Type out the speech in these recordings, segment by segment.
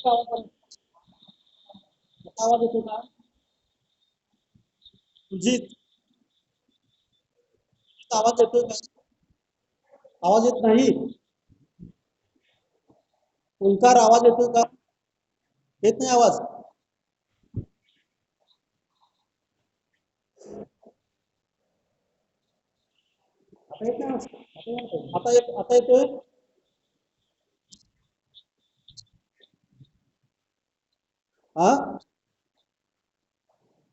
आवाज येतो का? सुजित, आवाज येतोय का? आवाज येत नाही. ओंकार, आवाज येतोय का? येत नाही आवाज. आता येत नाही आवाज. आता येतोय. हा,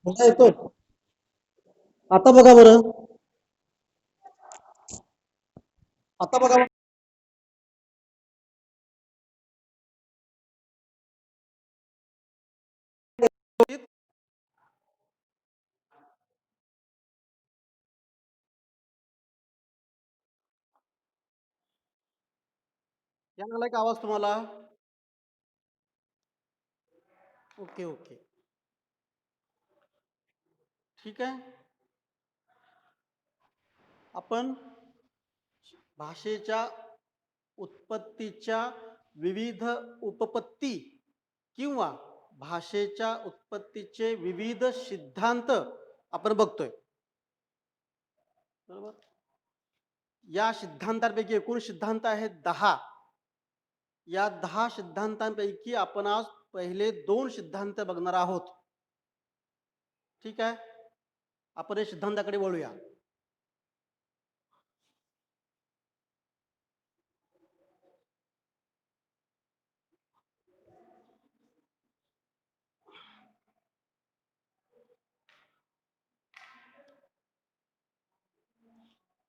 आता येतोय. आता बघा बरं. आता बघा. यायला का आवाज तुम्हाला? ओके ओके, ठीक आहे. आपण भाषेच्या उत्पत्तीच्या विविध उपपत्ती किंवा भाषेच्या उत्पत्तीचे विविध सिद्धांत आपण बघतोय. बरोबर. या सिद्धांतांपैकी एकूण सिद्धांत आहेत 10. या 10 सिद्धांतांपैकी आपण आज पहिले 2 सिद्धांत बघणार आहोत. ठीक आहे, आपण या सिद्धांताकडे वळूया.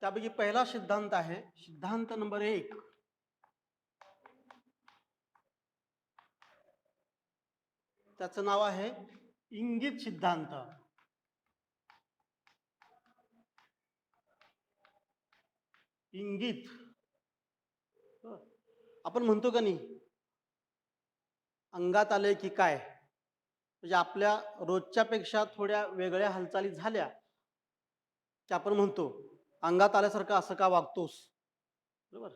त्यापैकी पहिला सिद्धांत आहे सिद्धांत नंबर 1. त्याचं नाव आहे इंगित सिद्धांत. इंगित. आपण म्हणतो का नाही, अंगात आले की काय, म्हणजे आपल्या रोजच्या पेक्षा थोड्या वेगळ्या हालचाली झाल्या की आपण म्हणतो अंगात आल्यासारखं असं का वागतोस. बरोबर.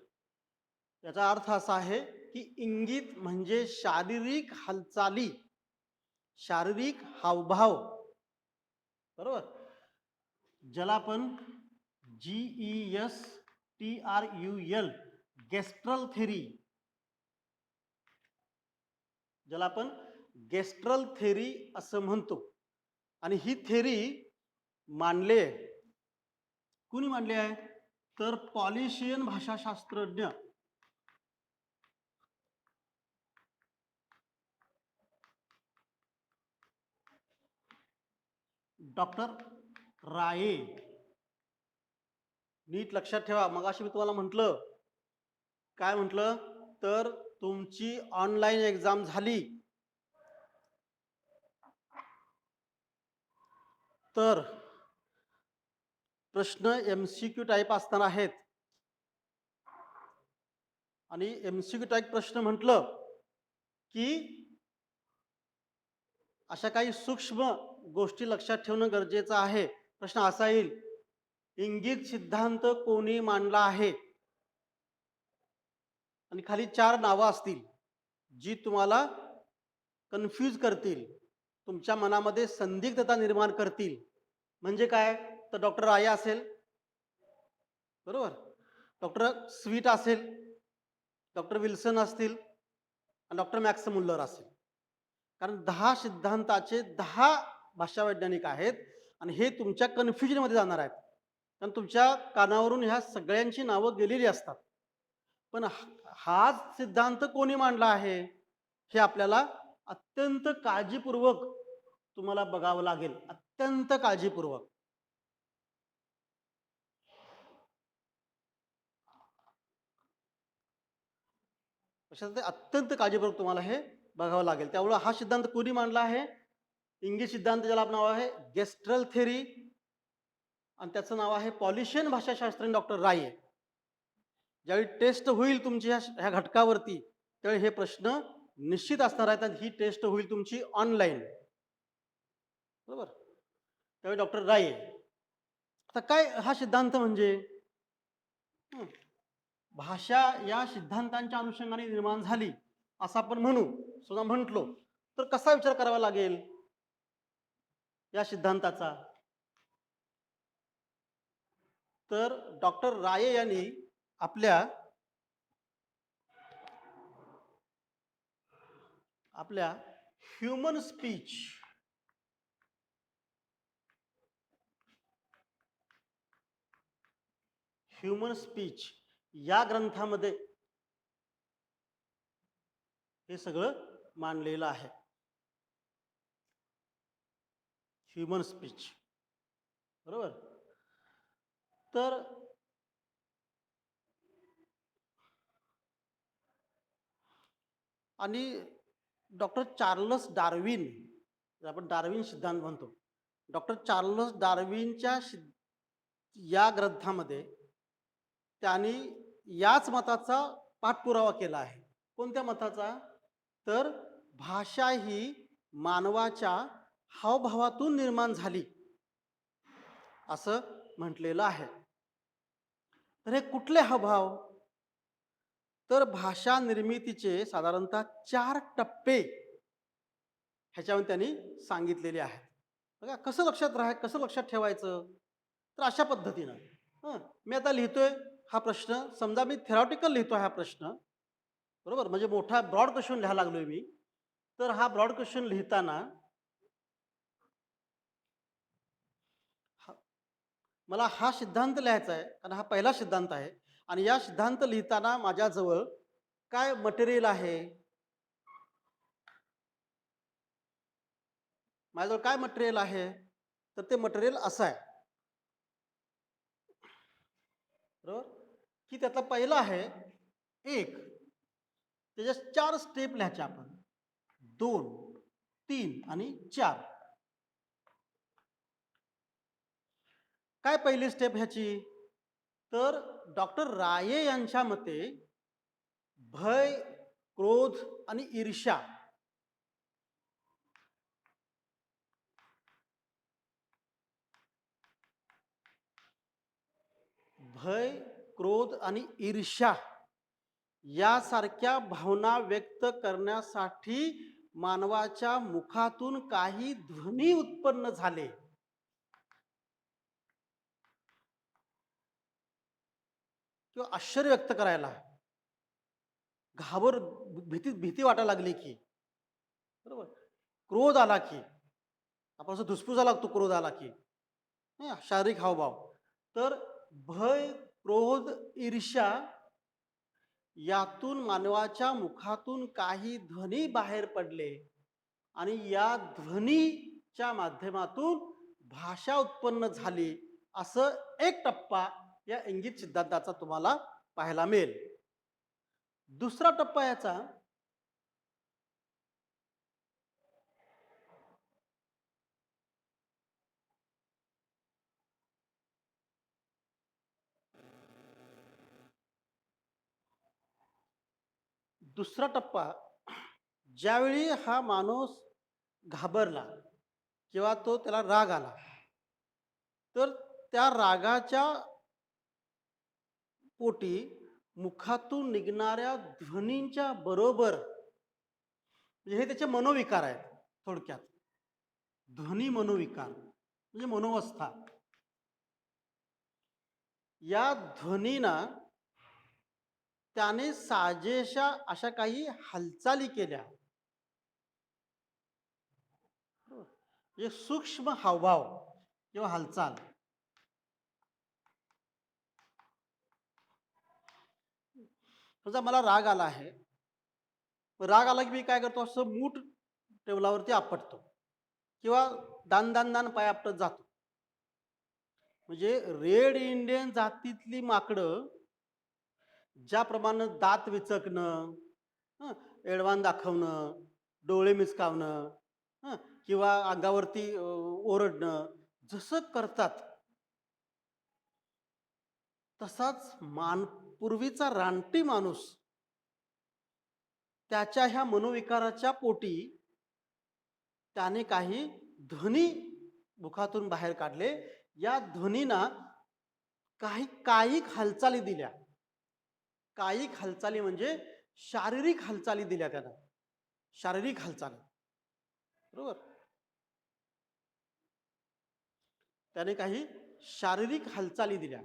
याचा अर्थ असा आहे की इंगित म्हणजे शारीरिक हालचाली, शारीरिक हावभाव. बरोबर. ज्याला आपण GESTRUL गेस्ट्रल थेरी, ज्याला आपण गेस्ट्रल थेरी असं म्हणतो. आणि ही थेरी मांडले, कुणी मांडले आहे तर पॉलिशियन भाषाशास्त्रज्ञ डॉक्टर राये. नीट लक्षात ठेवा, मगाशी मी तुम्हाला म्हटलं, काय म्हटलं तर तुमची ऑनलाईन एक्झाम झाली तर प्रश्न MCQ टाईप असणार आहेत. आणि MCQ टाईप प्रश्न म्हटलं की अशा काही सूक्ष्म गोष्टी लक्षात ठेवणं गरजेचं आहे. प्रश्न असा येईल, इंगित सिद्धांत कोणी मांडला आहे, आणि खाली 4 नावं असतील जी तुम्हाला कन्फ्यूज करतील, तुमच्या मनामध्ये संदिग्धता निर्माण करतील. म्हणजे काय तर डॉक्टर राया असेल, बरोबर, डॉक्टर स्वीट असेल, डॉक्टर विल्सन असतील आणि डॉक्टर मॅक्स मुल्लर असेल. कारण 10 सिद्धांताचे 10 भाषावैज्ञानिक आहेत आणि हे तुमच्या कन्फ्युजनमध्ये जाणार आहेत. कारण तुमच्या कानावरून ह्या सगळ्यांची नावं गेलेली असतात. पण हाच सिद्धांत कोणी मांडला आहे हे आपल्याला अत्यंत काळजीपूर्वक तुम्हाला बघावं लागेल. अत्यंत काळजीपूर्वक. अत्यंत काळजीपूर्वक तुम्हाला हे बघावं लागेल. त्यामुळे हा सिद्धांत कोणी मांडला आहे, इंग्लिश सिद्धांत, ज्याला नाव आहे गेस्ट्रल थेरी, आणि त्याचं नाव आहे पॉलिशियन भाषाशास्त्रज्ञ डॉक्टर राय. ज्यावेळी टेस्ट होईल तुमची ह्या घटकावरती त्यावेळी हे प्रश्न निश्चित असणार आहेत आणि ही टेस्ट होईल तुमची ऑनलाईन. बरोबर. त्यावेळी डॉक्टर राय. आता काय हा सिद्धांत म्हणजे, भाषा या सिद्धांतांच्या अनुषंगाने निर्माण झाली असं आपण म्हणू, सुद्धा म्हटलो तर कसा विचार करावा लागेल या सिद्धांताचा? तर डॉक्टर राये यांनी आपल्या आपल्या ह्युमन स्पीच या ग्रंथामध्ये हे सगळं मांडलेलं आहे. ह्युमन स्पीच, बरोबर. तर आणि डॉक्टर चार्लस डार्विन, आपण डार्विन सिद्धांत म्हणतो, डॉक्टर चार्लस डार्विनच्या या ग्रंथामध्ये त्यांनी याच मताचा पाठपुरावा केला आहे. कोणत्या मताचा? तर भाषा ही मानवाच्या हावभावातून निर्माण झाली असं म्हटलेलं आहे. तर हे कुठले हावभाव? तर भाषा निर्मितीचे साधारणतः 4 टप्पे ह्याच्यामध्ये त्यांनी सांगितलेले आहेत. बघा कसं लक्षात ठेवायचं? तर अशा पद्धतीनं मी आता लिहितोय हा प्रश्न, समजा मी थेरॉटिकल लिहितोय हा प्रश्न, बरोबर, म्हणजे मोठा ब्रॉड क्वेश्चन लिहायला लागलोय मी. तर हा ब्रॉड क्वेश्चन लिहिताना मला हा सिद्धांत लिहायचा आहे, कारण हा पहिला सिद्धांत आहे. आणि या सिद्धांत लिहिताना माझ्याजवळ काय मटेरियल आहे? माझ्याजवळ काय मटेरियल आहे? तर ते मटेरियल असं आहे, बरोबर, की त्यातला पहिला आहे 1, त्याच्या 4 स्टेप लिहायच्या आपण, 2, 3 आणि 4. काय पहिली स्टेप ह्याची? तर डॉक्टर राये यांच्या मते भय, क्रोध आणि ईर्ष्या भय, क्रोध आणि ईर्ष्या यासारख्या भावना व्यक्त करण्यासाठी मानवाच्या मुखातून काही ध्वनी उत्पन्न झाले किंवा आश्चर्य व्यक्त करायला, भीती वाटायला लागली की, बरोबर, क्रोध आला की, आपण असं धुसफूस लागतो क्रोध आला की, शारीरिक हावभाव. तर भय, क्रोध, ईर्ष्या यातून मानवाच्या मुखातून काही ध्वनी बाहेर पडले आणि या ध्वनीच्या माध्यमातून भाषा उत्पन्न झाली, असं एक टप्पा या इंगित सिद्धांताचा तुम्हाला पाहायला मिळेल. दुसरा टप्पा याचा, दुसरा टप्पा, ज्यावेळी हा माणूस घाबरला किंवा त्याला राग आला, तर त्या रागाच्या पोटी मुखातून निघणाऱ्या ध्वनींच्या बरोबर, म्हणजे हे त्याचे मनोविकार आहेत. थोडक्यात ध्वनी मनोविकार म्हणजे मनोवस्था. या ध्वनीना त्याने साजेशा अशा काही हालचाली केल्या, म्हणजे सूक्ष्म हावभाव किंवा हालचाल. समजा मला राग आला आहे, राग आला की मी काय करतो, असं मूठ टेबलावरती आपटतो किंवा दान दान दान पाय आपटत जातो. म्हणजे रेड इंडियन जातीतली माकडं ज्याप्रमाणे दात विचकणं, एडवान दाखवणं, डोळे मिचकावणं, किंवा अंगावरती ओरडणं जसं करतात, तसाच पूर्वीचा रानटी माणूस त्याच्या ह्या मनोविकाराच्या पोटी त्याने काही ध्वनी मुखातून बाहेर काढले. या ध्वनीना काही कायिक हालचाली दिल्या. कायिक हालचाली म्हणजे शारीरिक हालचाली दिल्या त्यानं, शारीरिक हालचाली, बरोबर. त्याने काही शारीरिक हालचाली दिल्या.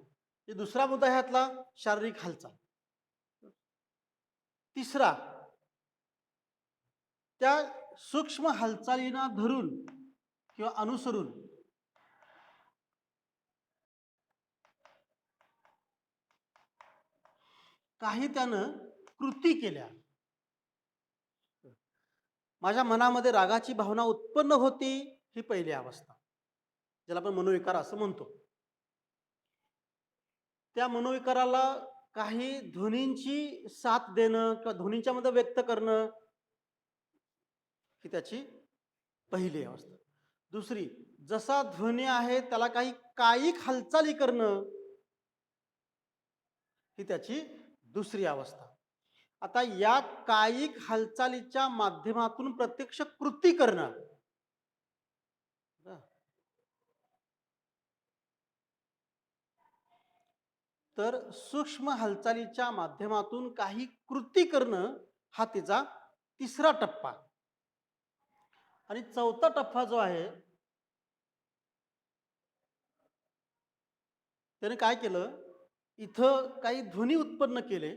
हे दुसरा मुद्दा ह्यातला शारीरिक हालचाल. तिसरा, त्या सूक्ष्म हालचालींना धरून किंवा अनुसरून काही त्यानं कृती केल्या. माझ्या मनामध्ये रागाची भावना उत्पन्न होती, ही पहिली अवस्था, ज्याला आपण मनोविकार असं म्हणतो. त्या मनोविकाराला काही ध्वनींची साथ देणं किंवा ध्वनींच्या मध्ये व्यक्त करणं, ही त्याची पहिली अवस्था. दुसरी, जसा ध्वनी आहे त्याला काही कायिक हालचाली करणं, ही त्याची दुसरी अवस्था. आता या कायिक हालचालीच्या माध्यमातून प्रत्यक्ष कृती करणं, तर सूक्ष्म हालचालीच्या माध्यमातून काही कृती करणं, हा तिचा तिसरा टप्पा. आणि चौथा टप्पा जो आहे, त्याने काय केलं, इथं काही ध्वनी उत्पन्न केले,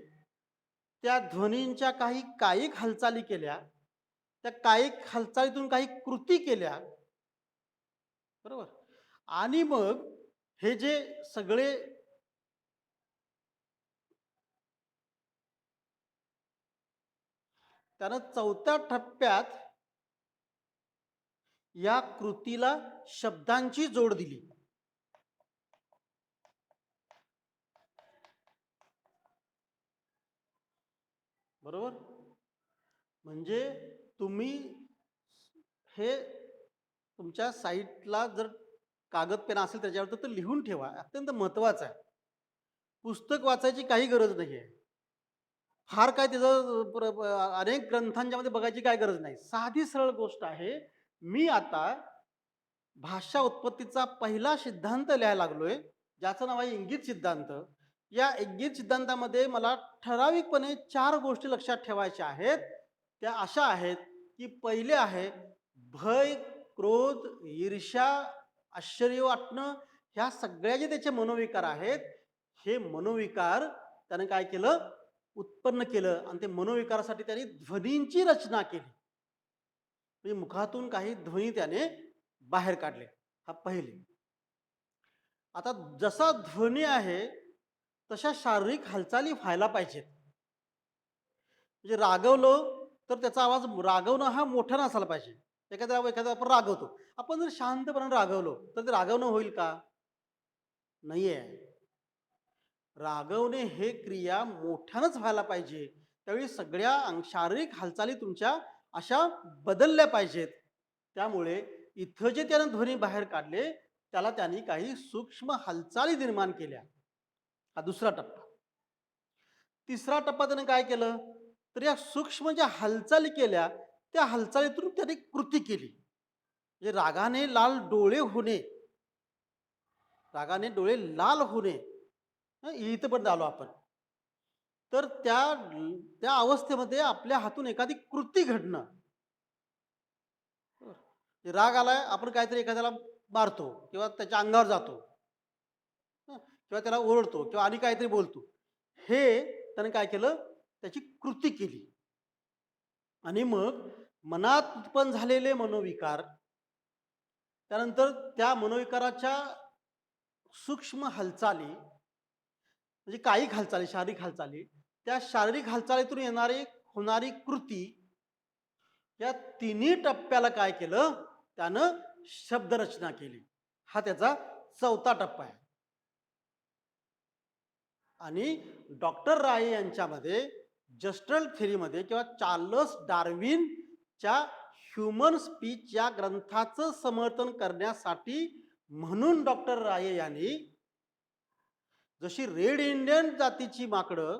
त्या ध्वनींच्या काही कायिक हालचाली केल्या, त्या कायिक हालचालीतून काही कृती केल्या, बरोबर. आणि मग हे जे सगळे त्यानं चौथ्या टप्प्यात या कृतीला शब्दांची जोड दिली. बरोबर. म्हणजे तुम्ही हे तुमच्या साईटला जर कागद पेन असेल त्याच्यावर तर लिहून ठेवा, अत्यंत महत्वाचं आहे. पुस्तक वाचायची काही गरज नाही आहे, फार काय त्याचं अनेक ग्रंथांच्या मध्ये बघायची काय गरज नाही. साधी सरळ गोष्ट आहे. मी आता भाषा उत्पत्तीचा पहिला सिद्धांत लिहायला लागलोय, ज्याचं नाव आहे इंगित सिद्धांत. या इंगित सिद्धांतामध्ये मला ठराविकपणे 4 गोष्टी लक्षात ठेवायच्या आहेत. त्या अशा आहेत की पहिले आहे भय, क्रोध, ईर्ष्या, आश्चर्य वाटणं, ह्या सगळ्या जे त्याचे मनोविकार आहेत, हे मनोविकार त्याने काय केलं, उत्पन्न केलं. आणि ते मनोविकारासाठी त्याने ध्वनींची रचना केली, म्हणजे मुखातून काही ध्वनी त्याने बाहेर काढले. हा पहिले. आता जसा ध्वनी आहे तशा शारीरिक हालचाली व्हायला पाहिजेत. म्हणजे रागवलो तर त्याचा आवाज, रागवणं हा मोठा नसायला पाहिजे. एखाद्या आपण रागवतो, आपण जर शांतपणे रागवलो तर ते रागवणं होईल का? नाहीये. रागवणे हे क्रिया मोठ्यानंच व्हायला पाहिजे. त्यावेळी सगळ्या शारीरिक हालचाली तुमच्या अशा बदलल्या पाहिजेत. त्यामुळे इथं जे त्यानं ध्वनी बाहेर काढले, त्याला त्यांनी काही सूक्ष्म हालचाली निर्माण केल्या. हा दुसरा टप्पा. तिसरा टप्पा त्याने काय केलं, तर या सूक्ष्म ज्या हालचाली केल्या, त्या हालचालीतून त्याने कृती केली. म्हणजे रागाने लाल डोळे होणे, रागाने डोळे लाल होणे, इथपर्यंत आलो आपण. तर त्या त्या अवस्थेमध्ये आपल्या हातून एखादी कृती घडणं. राग आलाय, आपण काहीतरी एखाद्याला मारतो किंवा त्याच्या अंगावर जातो, किंवा त्याला ओरडतो किंवा आणि काहीतरी बोलतो, हे त्याने काय केलं, त्याची कृती केली. आणि मग मनात उत्पन्न झालेले मनोविकार, त्यानंतर त्या मनोविकाराच्या सूक्ष्म हालचाली, म्हणजे कायिक हालचाली, शारीरिक हालचाली, त्या शारीरिक हालचालीतून होणारी कृती, या तिन्ही टप्प्याला काय केलं, त्यानं शब्दरचना केली. हा त्याचा चौथा टप्पा आहे. आणि डॉक्टर राय यांच्यामध्ये जस्टल थेरीमध्ये किंवा चार्ल्स डार्विनच्या ह्युमन स्पीच या ग्रंथाचं समर्थन करण्यासाठी म्हणून डॉक्टर राय यांनी जशी रेड इंडियन जातीची माकडं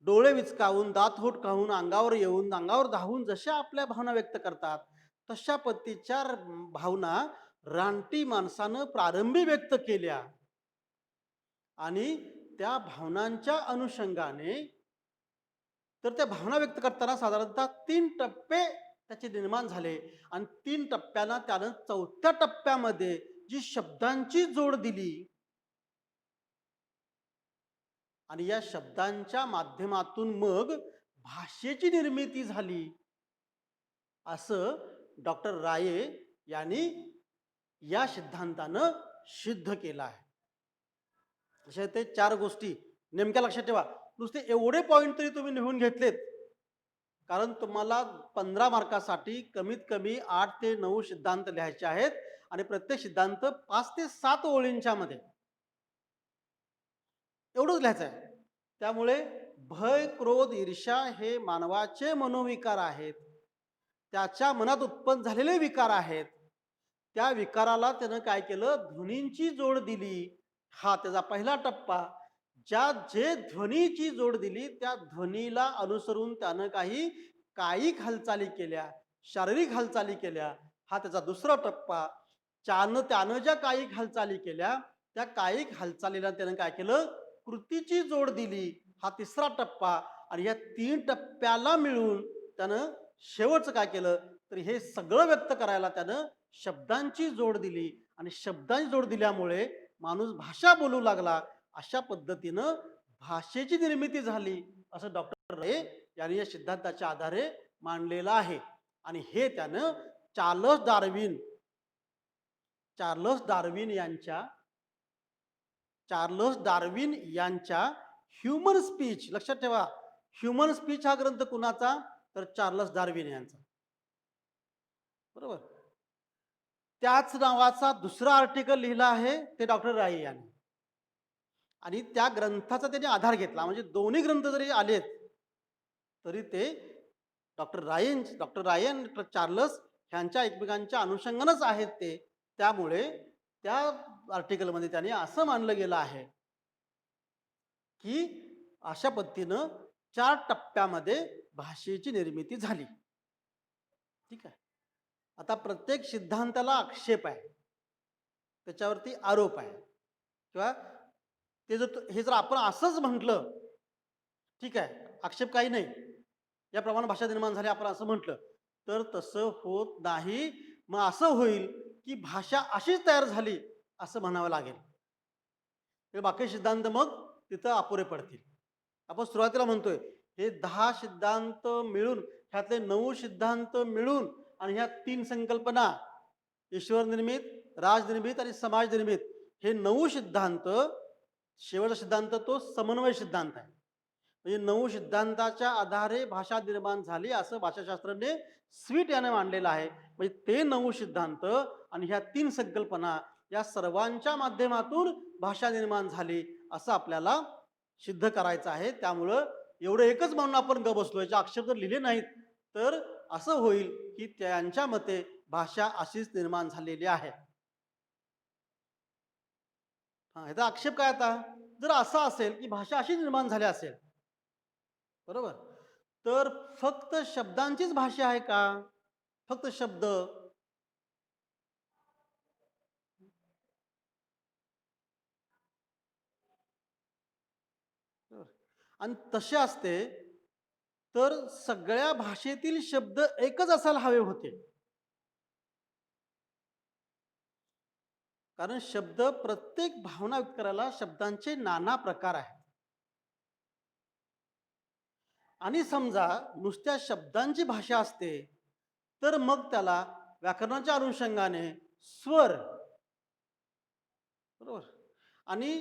डोळे विचकावून, दात होट खाऊन, अंगावर येऊन, अंगावर धावून जशा आपल्या भावना व्यक्त करतात, तशा पद्धतीच्या भावना रानटी माणसानं प्रारंभी व्यक्त केल्या. आणि त्या भावनांच्या अनुषंगाने तर त्या भावना व्यक्त करताना साधारणतः 3 टप्पे त्याचे निर्माण झाले आणि 3 टप्प्यांना त्यानं 4थ्या टप्प्यामध्ये जी शब्दांची जोड दिली आणि या शब्दांच्या माध्यमातून मग भाषेची निर्मिती झाली, असं डॉक्टर राये यांनी या सिद्धांतानं सिद्ध केलं आहे. अशा ते 4 गोष्टी नेमक्या लक्षात ठेवा. नुसते एवढे पॉईंट तरी तुम्ही लिहून घेतलेत, कारण तुम्हाला 15 मार्कासाठी कमीत कमी 8 ते 9 सिद्धांत लिहायचे आहेत आणि प्रत्येक सिद्धांत 5 ते 7 ओळींच्या मध्ये एवढंच लिहायचं आहे. त्यामुळे भय, क्रोध, ईर्ष्या हे मानवाचे मनोविकार आहेत. त्याच्या मनात उत्पन्न झालेले विकार आहेत. त्या विकाराला त्यानं काय केलं, ध्वनींची जोड दिली. हा त्याचा पहिला टप्पा. जे ध्वनीची जोड दिली त्या ध्वनीला अनुसरून त्यानं काही कायिक हालचाली केल्या, शारीरिक हालचाली केल्या. हा त्याचा दुसरा टप्पा. त्यानं ज्या कायिक हालचाली केल्या त्या कायिक हालचालीला त्यानं काय केलं, कृतीची जोड दिली. हा तिसरा टप्पा. आणि या 3 टप्प्याला मिळून त्यानं शेवटचं काय केलं, तर हे सगळं व्यक्त करायला त्यानं शब्दांची जोड दिली आणि शब्दांची जोड दिल्यामुळे माणूस भाषा बोलू लागला. अशा पद्धतीनं भाषेची निर्मिती झाली, असं डॉक्टर रे यांनी या सिद्धांताच्या आधारे मांडलेलं आहे. आणि हे त्यानं चार्लस डार्विन यांच्या ह्युमन स्पीच, लक्षात ठेवा, ह्युमन स्पीच हा ग्रंथ कुणाचा, तर चार्लस डार्विन यांचा. बरोबर. त्याच नावाचा दुसरा आर्टिकल लिहिला आहे ते डॉक्टर राय यांनी आणि त्या ग्रंथाचा त्यांनी आधार घेतला. म्हणजे दोन्ही ग्रंथ जरी आलेत तरी ते डॉक्टर रायन चार्लस ह्यांच्या एकमेकांच्या अनुषंगानच आहेत ते. त्यामुळे त्या आर्टिकलमध्ये त्यांनी असं मानलं गेलं आहे की अशा पद्धतीनं 4 टप्प्यामध्ये भाषेची निर्मिती झाली. ठीक आहे. आता प्रत्येक सिद्धांताला आक्षेप आहे, त्याच्यावरती आरोप आहे, किंवा हे जर आपण असंच म्हटलं, ठीक आहे, आक्षेप काही नाही, याप्रमाणे भाषा निर्माण झाली आपण असं म्हटलं, तर तसं होत नाही. मग असं होईल की भाषा अशीच तयार झाली असं म्हणावं लागेल. हे बाकी सिद्धांत मग तिथं अपुरे पडतील. आपण सुरुवातीला म्हणतोय हे 10 सिद्धांत मिळून, ह्यातले 9 सिद्धांत मिळून आणि ह्या 3 संकल्पना, ईश्वर निर्मित, राजनिर्मित आणि समाज निर्मित, हे 9 सिद्धांत, शेवटचा सिद्धांत तो समन्वय सिद्धांत आहे. म्हणजे 9 सिद्धांताच्या आधारे भाषा निर्माण झाली असं भाषाशास्त्रज्ञ स्वीट याने मांडलेलं आहे. म्हणजे ते 9 सिद्धांत आणि ह्या 3 संकल्पना या सर्वांच्या माध्यमातून भाषा निर्माण झाली असं आपल्याला सिद्ध करायचं आहे. त्यामुळं एवढं एकच म्हणून आपण ग बसलो, याचे अक्षर जर लिहिले नाहीत तर असं होईल की त्यांच्या मते भाषा अशीच निर्माण झालेली आहे. ह्याचा आक्षेप काय आता, जर असं असेल की भाषा अशी निर्माण झाली असेल, बरोबर, तर फक्त शब्दांचीच भाषा आहे का, फक्त शब्द, आणि तसे असते तर सगळ्या भाषेतील शब्द एकच असायला हवे होते. कारण शब्द, प्रत्येक भावना व्यक्त करायला शब्दांचे नाना प्रकार आहेत. आणि समजा नुसत्या शब्दांची भाषा असते तर मग त्याला व्याकरणाच्या अनुषंगाने स्वर, बरोबर, आणि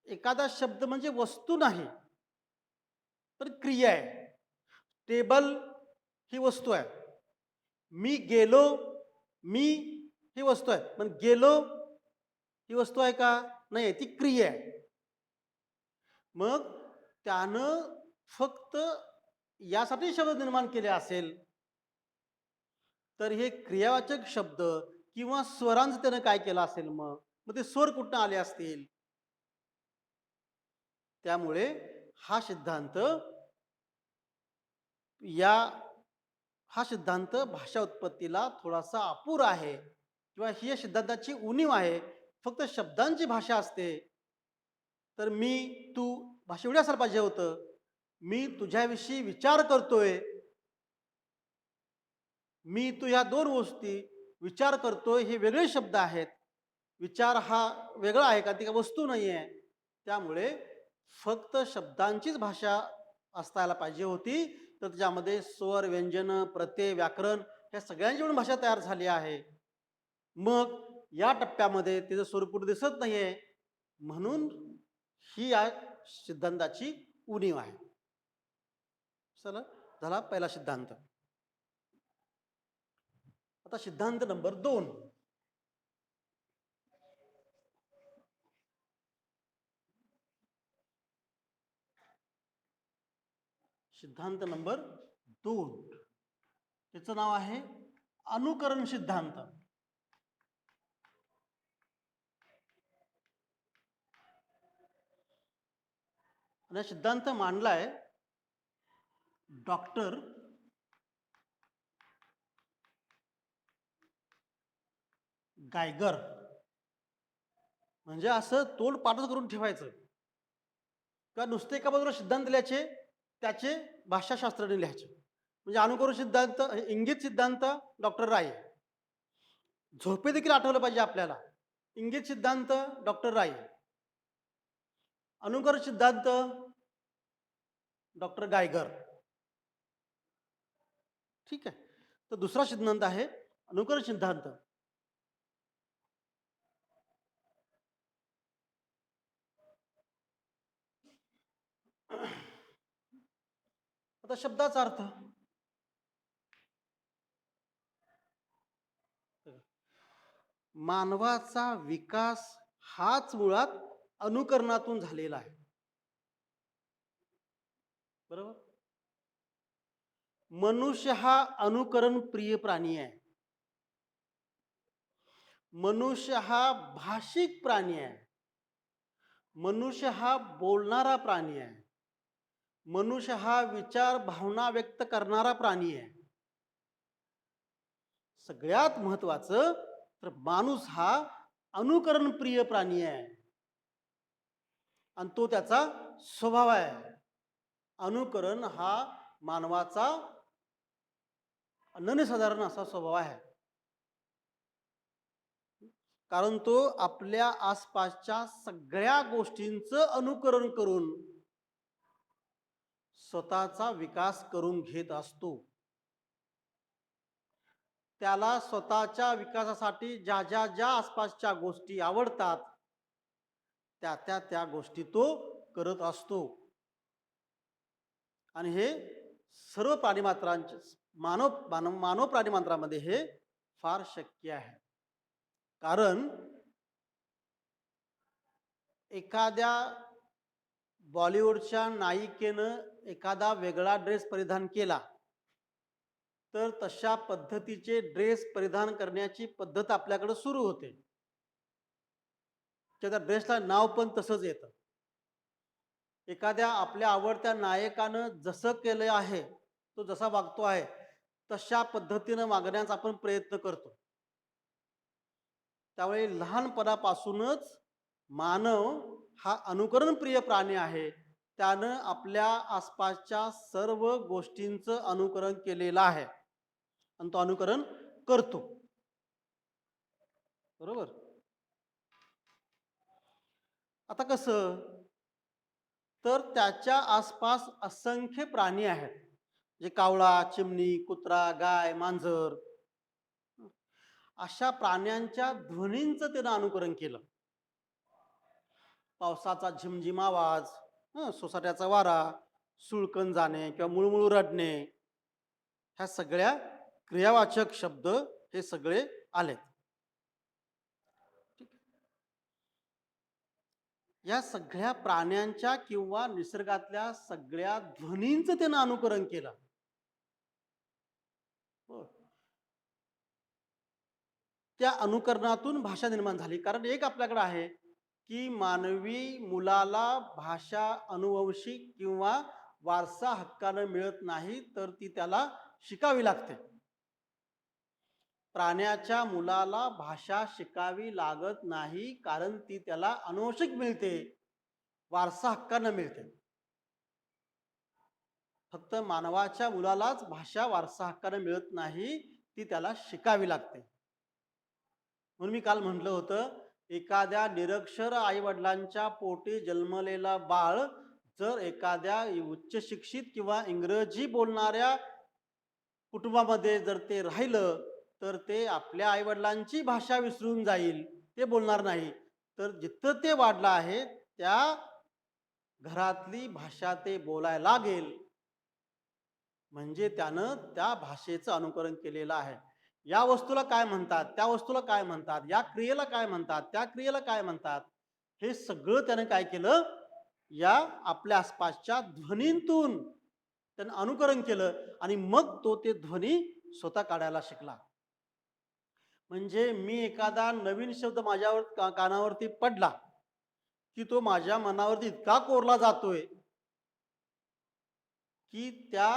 एखादा शब्द म्हणजे वस्तू नाही तर क्रिया आहे. टेबल ही वस्तू आहे, मी गेलो, मी ही वस्तू आहे, पण गेलो ही वस्तू आहे का, नाही, ती क्रिया आहे. मग त्यानं फक्त यासाठी शब्द निर्माण केले असेल तर हे क्रियावाचक शब्द किंवा स्वरांचं त्यानं काय केलं असेल, मग ते स्वर कुठं आले असतील. त्यामुळे हा सिद्धांत भाषा उत्पत्तीला थोडासा अपुरा आहे, किंवा ही या सिद्धांताची उणीव आहे. फक्त शब्दांची भाषा असते तर मी, तू, भाषा एवढी असायला पाहिजे होतं. मी तुझ्याविषयी विचार करतोय, मी तू ह्या दोन गोष्टी विचार करतोय हे वेगळे शब्द आहेत. विचार हा वेगळा आहे का ती का वस्तू नाही आहे. त्यामुळे फक्त शब्दांचीच भाषा असायला पाहिजे होती, तर त्याच्यामध्ये स्वर, व्यंजन, प्रत्यय, व्याकरण या सगळ्यांची पण भाषा तयार झाली आहे. मग या टप्प्यामध्ये तिचं स्वरूप दिसत नाहीये, म्हणून ही या सिद्धांताची उणीव आहे. चला, झाला पहिला सिद्धांत. आता सिद्धांत नंबर 2. सिद्धांत नंबर 2, त्याचं नाव आहे अनुकरण सिद्धांत. आणि सिद्धांत मांडलाय डॉक्टर गायगर. म्हणजे असं तोंड पाठच करून ठेवायचं का नुसते एका बाजूला सिद्धांत लिहायचे, त्याचे भाषाशास्त्राने लिहायचे. म्हणजे अनुकरण सिद्धांत, इंगित सिद्धांत डॉक्टर राय. झोपे देखील आठवलं पाहिजे आपल्याला. इंगित सिद्धांत डॉक्टर राय, अनुकरण सिद्धांत डॉक्टर गायगर. ठीक आहे. तर दुसरा सिद्धांत आहे अनुकरण सिद्धांत. आता शब्दाचा अर्थ, मानवाचा विकास हाच मुळात अनुकरणातून झालेला आहे. बरोबर. मनुष्य हा अनुकरण प्रिय प्राणी आहे. मनुष्य हा भाषिक प्राणी आहे. मनुष्य हा बोलणारा प्राणी आहे. मनुष्य हा विचार, भावना व्यक्त करणारा प्राणी आहे. सगळ्यात महत्वाचं तर माणूस हा अनुकरण प्रिय प्राणी आहे आणि तो त्याचा स्वभाव आहे. अनुकरण हा मानवाचा अनन्यसाधारण असा स्वभाव आहे. कारण तो आपल्या आसपासच्या सगळ्या गोष्टींचं अनुकरण करून स्वतःचा विकास करून घेत असतो. त्याला स्वतःच्या विकासासाठी ज्या ज्या ज्या आसपासच्या गोष्टी आवडतात त्या गोष्टी तो करत असतो. आणि हे सर्व प्राणीमात्रांचे मानव प्राणीमात्रामध्ये हे फार शक्य आहे. कारण एखाद्या बॉलिवूडच्या नायिकेनं एखादा वेगळा ड्रेस परिधान केला तर तशा पद्धतीचे ड्रेस परिधान करण्याची पद्धत आपल्याकडे सुरू होते. त्या ड्रेसला नाव पण तसंच येतं. एखाद्या आपल्या आवडत्या नायकानं जसं केलं आहे, तो जसा वागतो आहे तशा पद्धतीनं वागण्याचा आपण प्रयत्न करतो. त्यामुळे लहानपणापासूनच मानव हा अनुकरण प्रिय प्राणी आहे. त्यानं आपल्या आसपासच्या सर्व गोष्टींचं अनुकरण केलेलं आहे आणि तो अनुकरण करतो. बरोबर. आता कसं, तर त्याच्या आसपास असंख्य प्राणी आहेत, जे कावळा, चिमणी, कुत्रा, गाय, मांजर, अशा प्राण्यांच्या ध्वनींचं त्यानं अनुकरण केलं. पावसाचा झिमझिम आवाज, सोसाट्याचा वारा, सुळकण जाणे किंवा मुळमुळ रडणे, ह्या सगळ्या क्रियावाचक शब्द हे सगळे आले. या सगळ्या प्राण्यांच्या किंवा निसर्गातल्या सगळ्या ध्वनींचं त्यानं अनुकरण केलं. त्या अनुकरणातून भाषा निर्माण झाली. कारण एक आपल्याकडे आहे की मानवी मुलाला भाषा अनुवंशिक किंवा वारसा हक्कानं मिळत नाही, तर ती त्याला शिकावी लागते. प्राण्याच्या मुलाला भाषा शिकावी लागत नाही, कारण ती त्याला अनुवंशिक मिळते, वारसा हक्कानं मिळते. फक्त मानवाच्या मुलालाच भाषा वारसा हक्काने मिळत नाही, ती त्याला शिकावी लागते. म्हणून मी काल म्हटलं होतं, एखाद्या निरक्षर आई वडिलांच्या पोटी जन्मलेला बाळ जर एखाद्या उच्च शिक्षित किंवा इंग्रजी बोलणाऱ्या कुटुंबामध्ये जर ते राहिलं, तर ते आपल्या आईवडिलांची भाषा विसरून जाईल, ते बोलणार नाही. तर जिथं ते वाढलं आहे त्या घरातली भाषा ते बोलायला लागेल, म्हणजे त्यानं त्या भाषेचं अनुकरण केलेलं आहे. या वस्तूला काय म्हणतात, त्या वस्तूला काय म्हणतात, या क्रियेला काय म्हणतात, त्या क्रियेला काय म्हणतात, हे सगळं त्यानं काय केलं, या आपल्या आसपासच्या ध्वनींतून त्यानं अनुकरण केलं आणि मग तो ते ध्वनी स्वतः काढायला शिकला. म्हणजे मी एखादा नवीन शब्द माझ्यावर कानावरती पडला की तो माझ्या मनावरती इतका कोरला जातोय की त्या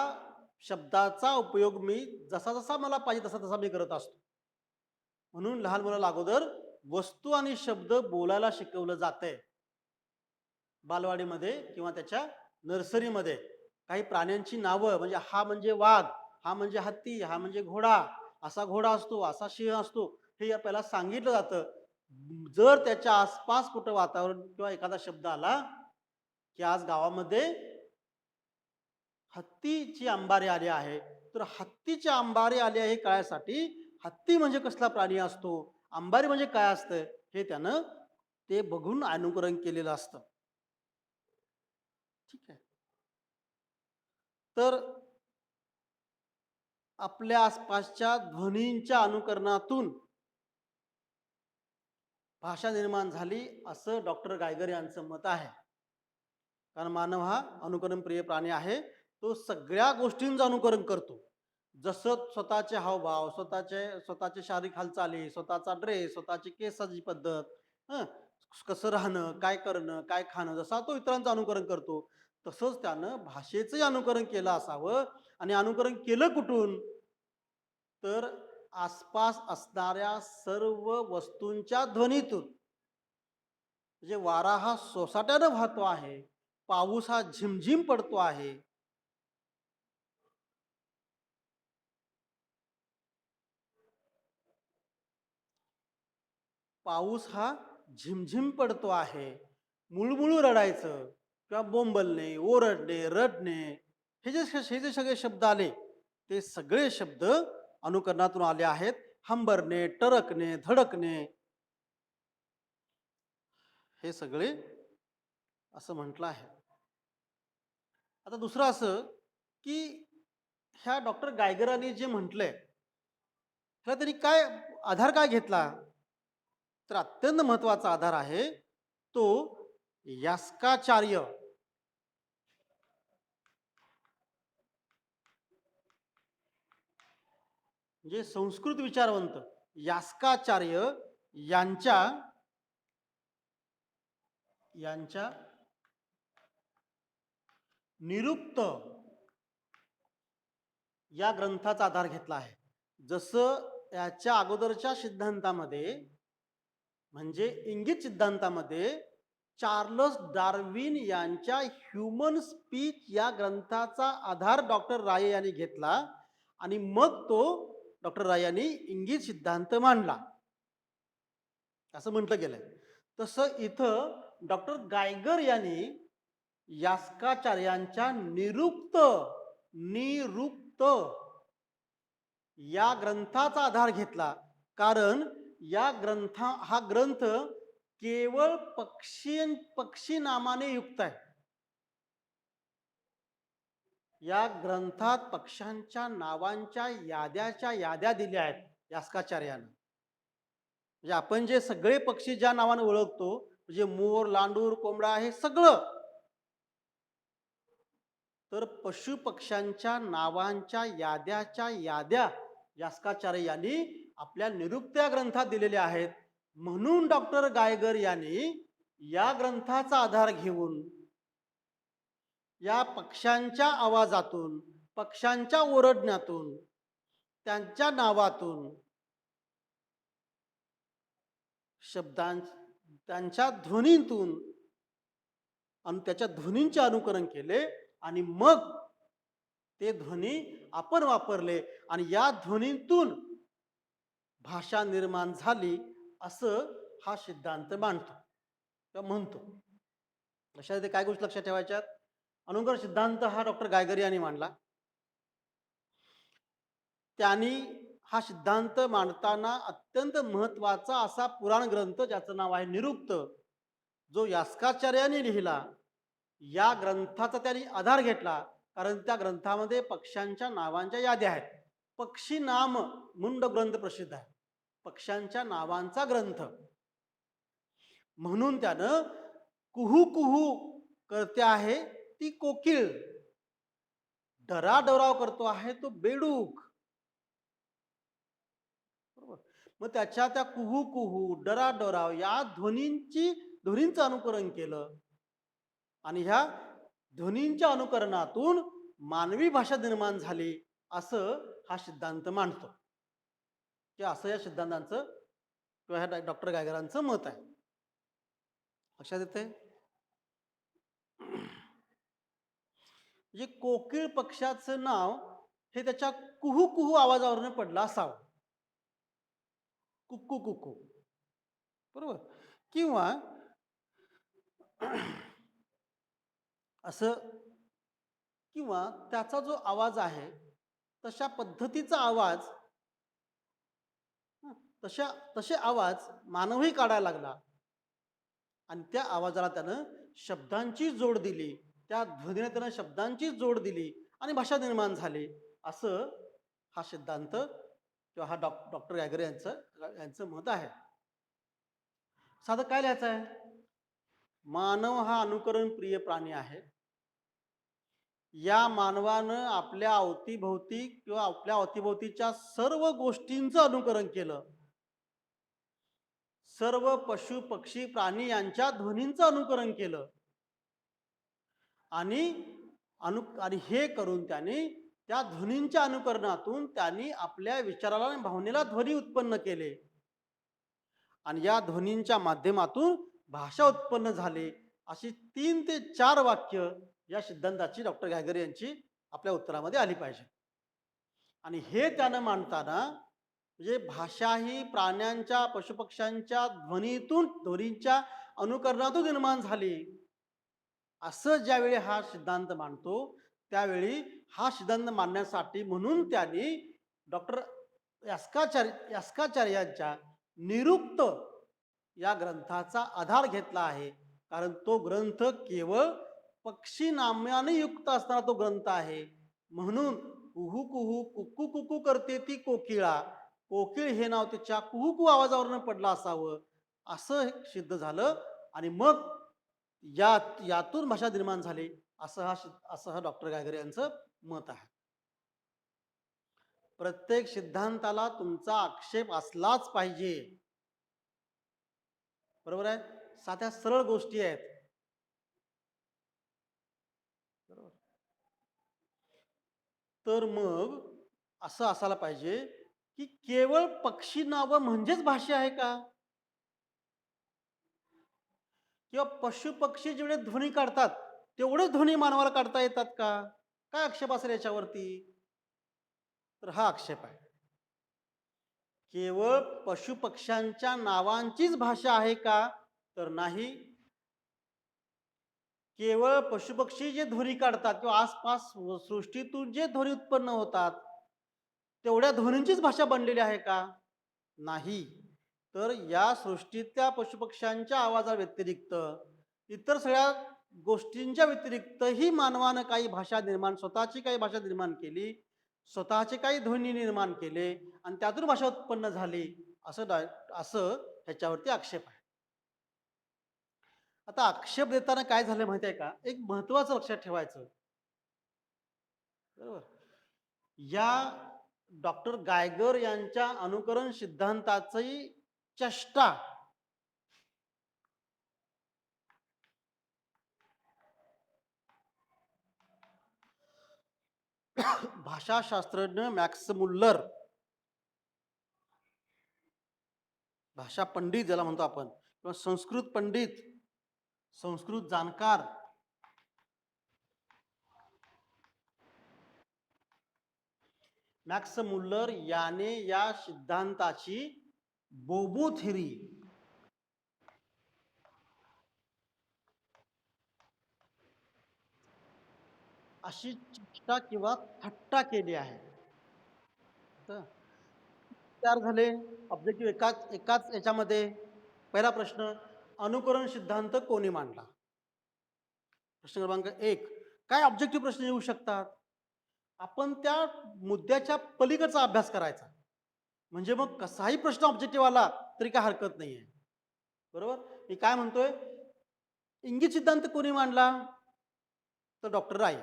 शब्दाचा उपयोग मी जसा जसा मला पाहिजे तसा तसा मी करत असतो. म्हणून लहान मुलाला अगोदर वस्तू आणि शब्द बोलायला शिकवलं जातंय. बालवाडीमध्ये किंवा त्याच्या नर्सरीमध्ये काही प्राण्यांची नावं, म्हणजे हा म्हणजे वाघ, हा म्हणजे हत्ती, हा म्हणजे घोडा, असा घोडा असतो, असा सिंह असतो, हे आपल्याला सांगितलं जातं. जर त्याच्या आसपास कुठं वातावरण किंवा एखादा शब्द आला की आज गावामध्ये हत्तीची अंबारी आली आहे, तर हत्तीची अंबारी आली आहे कळायसाठी हत्ती म्हणजे कसला प्राणी असतो, अंबारी म्हणजे काय असतं, हे त्यानं ते बघून अनुकरण केलेलं असतं. ठीक आहे. तर आपल्या आसपासच्या ध्वनींच्या अनुकरणातून भाषा निर्माण झाली, असं डॉक्टर गायगर यांचं मत आहे. कारण मानव हा अनुकरणप्रिय प्राणी आहे. तो सगळ्या गोष्टींचं अनुकरण करतो. जसं स्वतःचे हावभाव, स्वतःचे शारीरिक हालचाली, स्वतःचा ड्रेस, स्वतःची केसाची पद्धत, हं, कसं राहणं, काय करणं, काय खाणं, जसा तो इतरांचं अनुकरण करतो, तसंच त्यानं भाषेचंही अनुकरण केलं असावं. आणि अनुकरण केलं कुठून? तर आसपास असणाऱ्या सर्व वस्तूंच्या ध्वनीतून. म्हणजे वारा हा सोसाट्यानं वाहतो आहे, पाऊस हा झिमझिम पडतो आहे, पाऊस हा झिमझिम पडतो आहे, मुळमुळू रडायचं किंवा बोंबलणे, ओरडणे, रडणे, हे जे सगळे शब्द आले, ते सगळे शब्द अनुकरणातून आले आहेत. हंबरणे, टरकणे, धडकणे, हे सगळे असं म्हटलं आहे. आता दुसरं असं की ह्या डॉक्टर गायगरांनी जे म्हटलंय, ह्याला त्यांनी काय आधार काय घेतला, तर अत्यंत महत्वाचा आधार आहे तो यास्काचार्य, म्हणजे संस्कृत विचारवंत यास्काचार्य यांच्या यांच्या निरुक्त या ग्रंथाचा आधार घेतला आहे. जसं याच्या अगोदरच्या सिद्धांतामध्ये, म्हणजे इंगित सिद्धांतामध्ये चार्लस डार्विन यांच्या ह्युमन स्पीच या ग्रंथाचा आधार डॉक्टर राय यांनी घेतला आणि मग तो डॉक्टर राय यांनी इंगित सिद्धांत मांडला, असं म्हटलं गेलंय. तसं इथं डॉक्टर गायगर यांनी यास्काचार्यांच्या निरुक्त निरुक्त या ग्रंथाचा आधार घेतला. कारण हा ग्रंथ केवळ पक्षी नामाने युक्त आहे. या ग्रंथात पक्ष्यांच्या नावांच्या याद्या दिल्या आहेत यास्काचार्यानं. म्हणजे आपण जे सगळे पक्षी ज्या नावाने ओळखतो, म्हणजे मोर, लांडूर, कोंबडा, हे सगळं, तर पशु पक्ष्यांच्या नावांच्या याद्या यास्काचार्य यांनी आपल्या निरुक्त्या ग्रंथात दिलेल्या आहेत. म्हणून डॉक्टर गायगर यांनी या ग्रंथाचा आधार घेऊन या पक्ष्यांच्या आवाजातून, पक्ष्यांच्या ओरडण्यातून, त्यांच्या नावातून त्यांच्या ध्वनीतून आणि त्याच्या ध्वनींचे अनुकरण केले आणि मग ते ध्वनी आपण वापरले आणि या ध्वनीतून भाषा निर्माण झाली असं हा सिद्धांत मांडतो किंवा म्हणतो. लक्षात येते काय गोष्टी लक्षात ठेवायच्यात? अनुकर सिद्धांत हा डॉक्टर गायगर यांनी मांडला. त्यांनी हा सिद्धांत मांडताना अत्यंत महत्वाचा असा पुराण ग्रंथ ज्याचं नाव आहे निरुक्त, जो यास्काचार्याने लिहिला, या ग्रंथाचा त्यांनी आधार घेतला. कारण त्या ग्रंथामध्ये पक्ष्यांच्या नावांच्या याद्या आहेत. पक्षी नाम मुंड ग्रंथ प्रसिद्ध आहे, पक्ष्यांच्या नावांचा ग्रंथ. म्हणून त्यानं कुहू कुहू करते आहे ती कोकिळ, डराडराव करतो आहे तो बेडूक. बरोबर. मग त्याच्या त्या कुहू कुहू डराडराव या ध्वनींचं अनुकरण केलं आणि ह्या ध्वनींच्या अनुकरणातून मानवी भाषा निर्माण झाली असं हा सिद्धांत मांडतो, की असं या सिद्धांतांचं किंवा ह्या डॉक्टर गायगरांचं मत आहे. लक्षात येते? म्हणजे कोकिळ पक्षाचं नाव हे त्याच्या कुहू कुहू आवाजावरून पडलं असावं, कुक्कू कुक्कू. बरोबर. किंवा असं, किंवा त्याचा जो आवाज आहे तशा पद्धतीचा आवाज, तसे आवाज मानवही काढायला लागला आणि त्या आवाजाला त्यानं शब्दांची जोड दिली, त्या ध्वनीने त्यानं शब्दांची जोड दिली आणि भाषा निर्माण झाली असं हा सिद्धांत किंवा हा डॉक्टर गायगर यांचं मत आहे. साधं काय लिहायचं आहे? मानव हा अनुकरण प्रिय प्राणी आहे. या मानवानं आपल्या अवतीभोवती किंवा आपल्या अवतीभोवतीच्या सर्व गोष्टींचं अनुकरण केलं. सर्व पशु पक्षी प्राणी यांच्या ध्वनींचं अनुकरण केलं आणि हे करून त्यांनी त्या ध्वनींच्या अनुकरणातून त्यांनी आपल्या विचाराला आणि भावनेला ध्वनी उत्पन्न केले आणि या ध्वनींच्या माध्यमातून भाषा उत्पन्न झाली. अशी 3 ते 4 वाक्य या सिद्धांताची डॉक्टर गायगर यांची आपल्या उत्तरामध्ये आली पाहिजे. आणि हे त्यानं मांडताना म्हणजे भाषा ही प्राण्यांच्या पशुपक्ष्यांच्या ध्वनींच्या अनुकरणातून निर्माण झाली असं ज्यावेळी हा सिद्धांत मांडतो, त्यावेळी हा सिद्धांत मांडण्यासाठी म्हणून त्यांनी डॉक्टर यास्काचार्यांच्या निरुक्त या ग्रंथाचा आधार घेतला आहे. कारण तो ग्रंथ केवळ पक्षी नामाने युक्त असणारा तो ग्रंथ आहे. म्हणून कुहू कुहू कुक्कू कुक्कू करते ती कोकिळा, कोकिळ हे नाव त्याच्या कुहू कुहू आवाजावरून पडलं असावं असं सिद्ध झालं आणि मग यातून भाषा निर्माण झाली असं हा डॉक्टर गायगर यांचं मत आहे. प्रत्येक सिद्धांताला तुमचा आक्षेप असलाच पाहिजे. बरोबर आहे? साध्या सरळ गोष्टी आहेत. बरोबर. तर मग असं असायला पाहिजे की केवळ पक्षी नावं म्हणजेच भाषा आहे का? किंवा पशु पक्षी जेवढे ध्वनी काढतात तेवढे ध्वनी मानवाला काढता येतात का? काय आक्षेप असेल याच्यावरती? तर हा आक्षेप आहे. केवळ पशु पक्ष्यांच्या नावांचीच भाषा आहे का? तर नाही. केवळ पशुपक्षी जे ध्वनी काढतात किंवा आसपास सृष्टीतून जे ध्वनी उत्पन्न होतात तेवढ्या ध्वनींचीच भाषा बनलेली आहे का? नाही. तर या सृष्टीतल्या पशुपक्ष्यांच्या आवाजा व्यतिरिक्त इतर सगळ्या गोष्टींच्या व्यतिरिक्तही मानवानं काही भाषा स्वतःची काही भाषा निर्माण केली, स्वतःचे काही ध्वनी निर्माण केले आणि त्यातून भाषा उत्पन्न झाली असं ह्याच्यावरती आक्षेप आहे. आता आक्षेप देताना काय झालं माहिती आहे का? एक महत्वाचं लक्षात ठेवायचं. बरोबर. या डॉक्टर गायगर यांच्या अनुकरण सिद्धांताची चेष्टा भाषाशास्त्रज्ञ मॅक्स मुल्लर, भाषा पंडित ज्याला म्हणतो आपण, किंवा संस्कृत पंडित, संस्कृत जाणकार मॅक्स मुल्लर याने या सिद्धांताची बोबो थिअरी अशी चेष्टा किंवा थट्टा केली आहे. तयार झाले ऑब्जेक्टिव्ह एकाच एकाच याच्यामध्ये. पहिला प्रश्न, अनुकरण सिद्धांत कोणी मांडला? प्रश्न क्रमांक 1, काय ऑब्जेक्टिव्ह प्रश्न येऊ शकतात? आपण त्या मुद्द्याच्या पलीकडचा अभ्यास करायचा. म्हणजे मग कसाही प्रश्न ऑब्जेक्टिव्ह आला तरी काय हरकत नाहीये. बरोबर? मी काय म्हणतोय, इंगित सिद्धांत कोणी मांडला? तर डॉक्टर राय.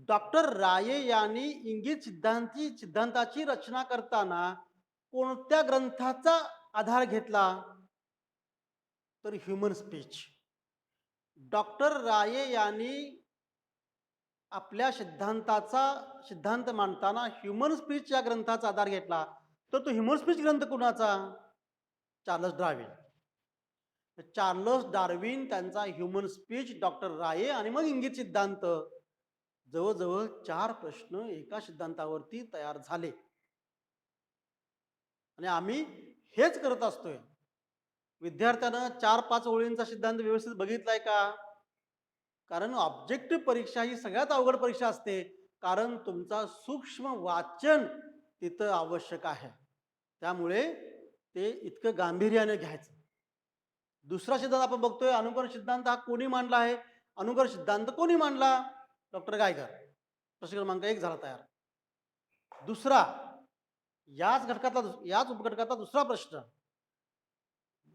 डॉक्टर राये यांनी इंगित सिद्धांताची रचना करताना कोणत्या ग्रंथाचा आधार घेतला? तर ह्युमन स्पीच. डॉक्टर राये यांनी आपल्या सिद्धांत मांडताना ह्युमन स्पीच या ग्रंथाचा आधार घेतला. तर तो ह्युमन स्पीच ग्रंथ कुणाचा? Charles Darwin. चार्लस डार्विन त्यांचा ह्युमन स्पीच, डॉक्टर राये आणि मग इंगित सिद्धांत, जवळजवळ 4 प्रश्न एका सिद्धांतावरती तयार झाले. आणि आम्ही हेच करत असतोय. विद्यार्थ्यांना 4-5 ओळींचा सिद्धांत व्यवस्थित बघितलाय का? कारण ऑब्जेक्टिव्ह परीक्षा ही सगळ्यात अवघड परीक्षा असते, कारण तुमचा सूक्ष्म वाचन तिथं आवश्यक आहे. त्यामुळे ते इतकं गांभीर्याने घ्यायचं. दुसरा सिद्धांत आपण बघतोय, अनुकरण सिद्धांत हा कोणी मांडला आहे? अनुकरण सिद्धांत कोणी मांडला? Doctor Geiger. प्रश्न क्रमांक 1 झाला तयार. दुसरा, याच उपघटकाचा दुसरा प्रश्न,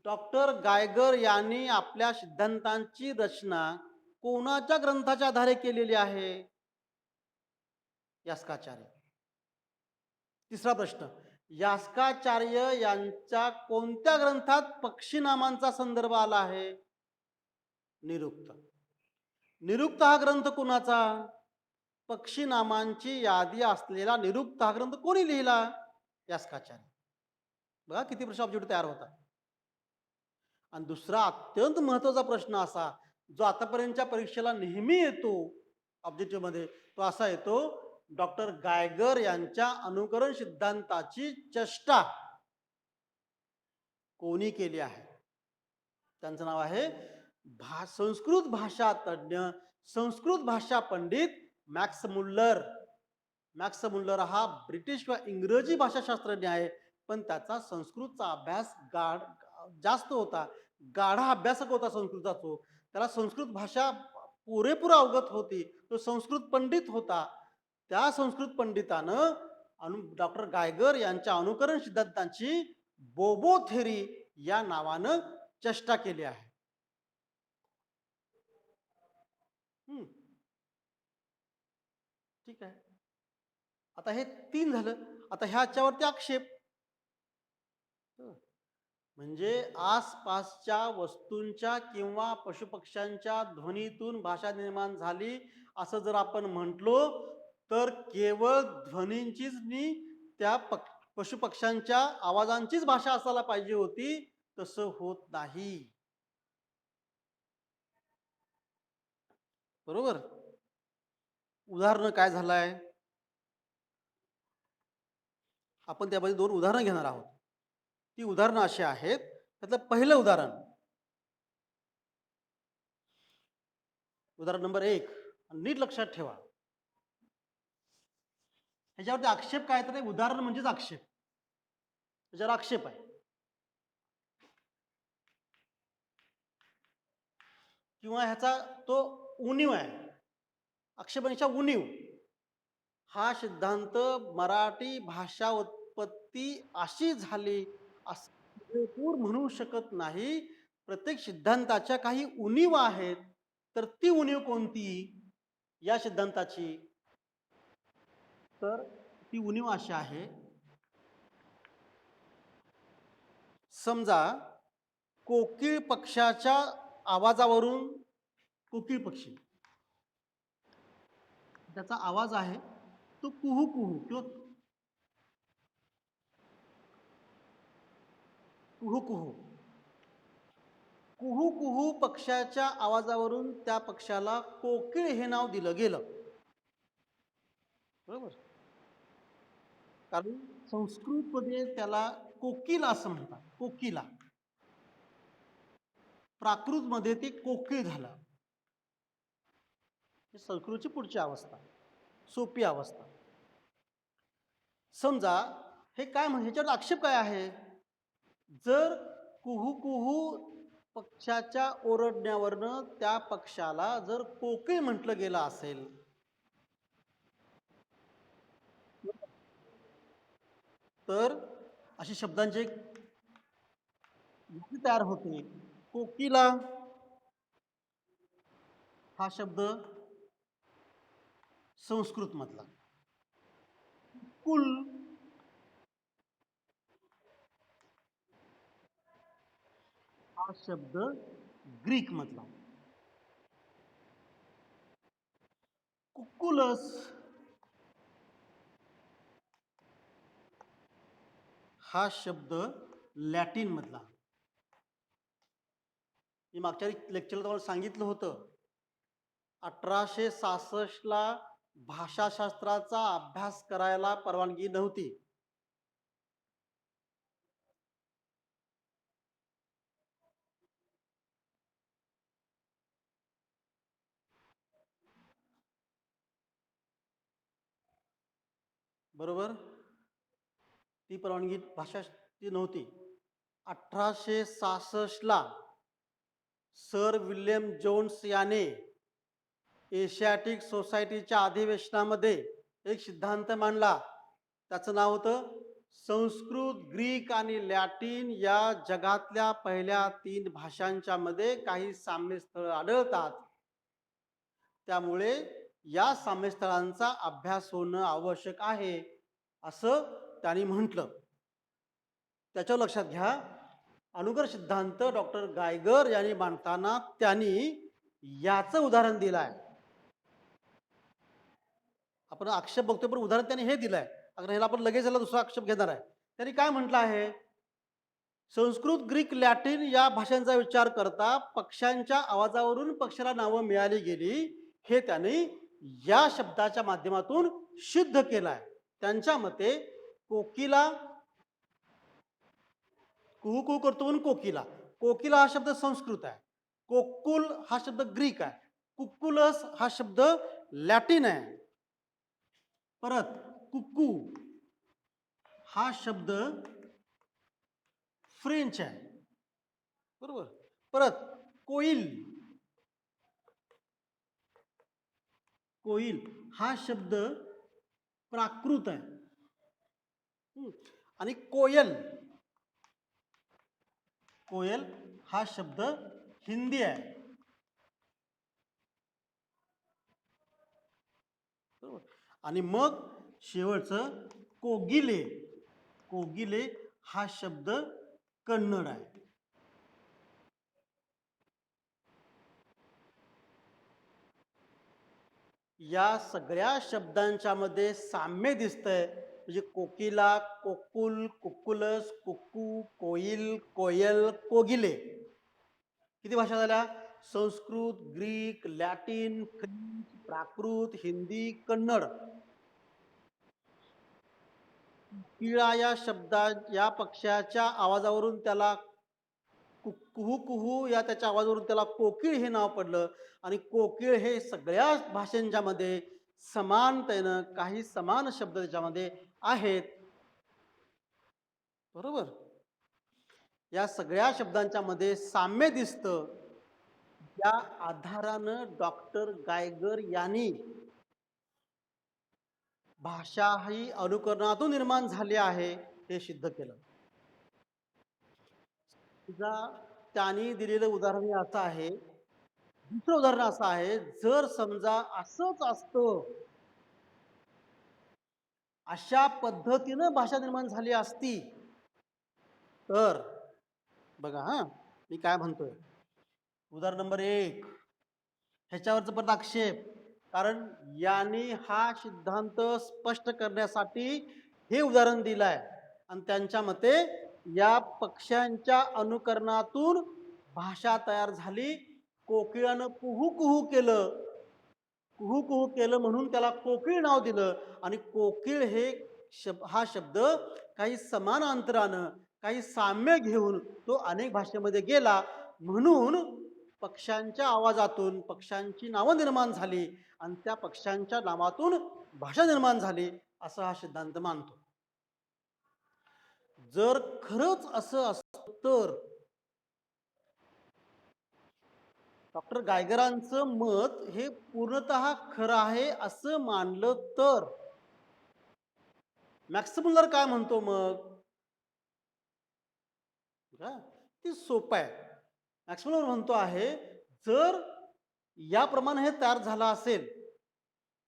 डॉक्टर गायगर यांनी आपल्या सिद्धांतांची रचना कोणाच्या ग्रंथाच्या आधारे केलेली आहे? यास्काचार्य. तिसरा प्रश्न, यास्काचार्य यांच्या कोणत्या ग्रंथात पक्षी नामांचा संदर्भ आला आहे? निरुक्त. निरुक्त हा ग्रंथ कोणाचा? पक्षी नामांची यादी असलेला निरुक्त हा ग्रंथ कोणी लिहिला? यास्काचार्य. बघा किती प्रश्न ऑब्जेक्टिव्ह तयार होतात. आणि दुसरा अत्यंत महत्वाचा प्रश्न असा, जो आतापर्यंतच्या परीक्षेला नेहमी येतो ऑब्जेक्टिव्ह मध्ये, तो असा येतो, डॉक्टर गायगर यांच्या अनुकरण सिद्धांताची चेष्टा कोणी केली आहे? त्यांचं नाव आहे संस्कृत भाषा तज्ञ, संस्कृत भाषा Pandit max Muller. Max Muller हा ब्रिटिश किंवा इंग्रजी भाषाशास्त्रज्ञ आहे, पण त्याचा संस्कृतचा अभ्यास जास्त होता, गाढा अभ्यासक होता संस्कृतचा तो. त्याला संस्कृत भाषा पुरेपूर अवगत होती, तो संस्कृत पंडित होता. त्या संस्कृत पंडितानं डॉक्टर गायगर यांच्या अनुकरण सिद्धांताची बोबो थेरी या नावानं चेष्टा केली आहे. ठीक आहे. आता हे 3 झालं. आता ह्याच्यावरती आक्षेप, म्हणजे आसपासच्या वस्तूंच्या किंवा पशुपक्ष्यांच्या ध्वनीतून भाषा निर्माण झाली असं जर आपण म्हटलो, तर केवळ ध्वनींचीच त्या पशुपक्ष्यांच्या आवाजांचीच भाषा असायला पाहिजे होती. तसं होत नाही. बरोबर? उदाहरण काय झालंय, आपण त्यामध्ये 2 उदाहरणं घेणार आहोत. ती उदाहरणं अशी आहेत. त्यातलं पहिलं उदाहरण, उदाहरण नंबर 1, नीट लक्षात ठेवा. ह्याच्यावरती आक्षेप काय, तर उदाहरण म्हणजेच आक्षेप. त्याच्यावर आक्षेप आहे किंवा ह्याचा तो उणीव आहे. आक्षेपांच्या उणीव. हा सिद्धांत मराठी भाषा उत्पत्ती अशी झाली असं पुरेपूर म्हणू शकत नाही. प्रत्येक सिद्धांताच्या काही उणीव आहेत. तर ती उणीव कोणती या सिद्धांताची? तर ती उणीव अशी आहे, समजा कोकिळ पक्षाच्या आवाजावरून, कोकिळ पक्षी त्याचा आवाज आहे तो कुहू कुहू किंवा कुहू कुहू कुहू कुहू पक्षाच्या आवाजावरून त्या पक्षाला कोकिळ हे नाव दिलं गेलं. बरोबर? कारण संस्कृतमध्ये त्याला कोकिला असं म्हणतात, कोकिला. प्राकृतमध्ये ते कोकिळ झालं. ही संस्कृतची पुढची अवस्था, सोपी अवस्था. समजा हे काय ह्याच्यावर आक्षेप काय आहे? जर कुहू कुहू पक्षाच्या ओरडण्यावरनं त्या पक्षाला जर कोकिळ म्हटलं गेलं असेल, तर अशी शब्दांची एक यादी तयार होते. कोकिला हा शब्द संस्कृत मधला, कुल हा शब्द ग्रीक मधला, कुकुलस हा शब्द लॅटिन मधला. मी मागच्या लेक्चरला तुम्हाला सांगितलं होतं, 1866ला भाषाशास्त्राचा अभ्यास करायला परवानगी नव्हती. बरोबर, ती परवानगी भाषा ती नव्हती. 1866ला सर विल्यम जोन्स याने एशियाटिक सोसायटीच्या अधिवेशनामध्ये एक सिद्धांत मांडला. त्याचं नाव होतं संस्कृत, ग्रीक आणि लॅटिन या जगातल्या पहिल्या 3 भाषांच्या मध्ये काही साम्यस्थळ आढळतात. त्यामुळे या साम्यस्थळांचा अभ्यास होणं आवश्यक आहे असं त्यांनी म्हटलं. त्याच्यावर लक्षात घ्या, अनुगर सिद्धांत डॉक्टर गायगर यांनी मांडताना त्यांनी याचं उदाहरण दिलं आहे. आपण आक्षेप बघतोय पण उदाहरण त्यांनी हे दिलंय. अगर ह्याला आपण लगेच याला दुसरा आक्षेप घेणार आहे. त्यांनी काय म्हटलं आहे? संस्कृत, ग्रीक, लॅटिन या भाषांचा विचार करता पक्ष्यांच्या आवाजावरून पक्षाला नावं मिळाली गेली, हे त्यांनी या शब्दाच्या माध्यमातून सिद्ध केलं आहे. त्यांच्या मते कोकिला, कुहू कुहू करतो म्हणून कोकिला, कोकिला हा शब्द संस्कृत आहे, कोकुल हा शब्द ग्रीक आहे, कुकुलस हा शब्द लॅटिन आहे. परत कुकू हा शब्द फ्रेंच आहे. बरोबर. परत कोईल, कोईल हा शब्द प्राकृत आहे. आणि कोयल, कोयल हा शब्द हिंदी आहे. आणि मग शेवटचं कोगिले, कोगिले हा शब्द कन्नड आहे. या सगळ्या शब्दांच्या मध्ये साम्य दिसतंय. म्हणजे कोकिला, कोकुल, कुकुलस, कुक्कू, कोईल, कोयल, कोगिले. किती भाषा झाल्या? संस्कृत, ग्रीक, लॅटिन, फ्रेंच, प्राकृत, हिंदी, कन्नड. किळा या शब्दा या पक्षाच्या आवाजावरून त्याला कुहू कुहू या त्याच्या आवाजावरून त्याला कोकिळ हे नाव पडलं. आणि कोकिळ हे सगळ्या भाषांच्या मध्ये समानतेनं काही समान शब्द त्याच्यामध्ये आहेत. बरोबर. या सगळ्या शब्दांच्या मध्ये साम्य दिसतं. या आधारानं डॉक्टर गायगर यांनी भाषा ही अनुकरणातून निर्माण झाली आहे हे सिद्ध केलं. त्यांनी दिलेलं उदाहरण असं आहे, दुसरं उदाहरण असं आहे, जर समजा असंच असतं, अशा पद्धतीनं भाषा निर्माण झाली असती, तर बघा हा मी काय म्हणतोय. उदाहरण नंबर 1 ह्याच्यावरच पण आक्षेप, कारण यांनी हा सिद्धांत स्पष्ट करण्यासाठी हे उदाहरण दिलंय. आणि त्यांच्या मते या पक्ष्यांच्या अनुकरणातून भाषा तयार झाली. कोकिळानं कुहू कुहू केलं, कुहू कुहू केलं म्हणून त्याला कोकिळ नाव दिलं. आणि कोकिळ हे हा शब्द काही समान अंतरानं, काही साम्य घेऊन तो अनेक भाषेमध्ये गेला, म्हणून पक्ष्यांच्या आवाजातून पक्ष्यांची नावं निर्माण झाली आणि त्या पक्ष्यांच्या नावातून भाषा निर्माण झाली, असा हा सिद्धांत मानतो. जर खरंच असं असतं तर डॉक्टर गायगरांचं मत हे पूर्णतः खरं आहे असं मानलं तर मॅक्स मुल्लर काय म्हणतो मग? ती सोपं आहे. मॅक्स मुल्लर म्हणतो आहे, जर याप्रमाणे हे तयार झालं असेल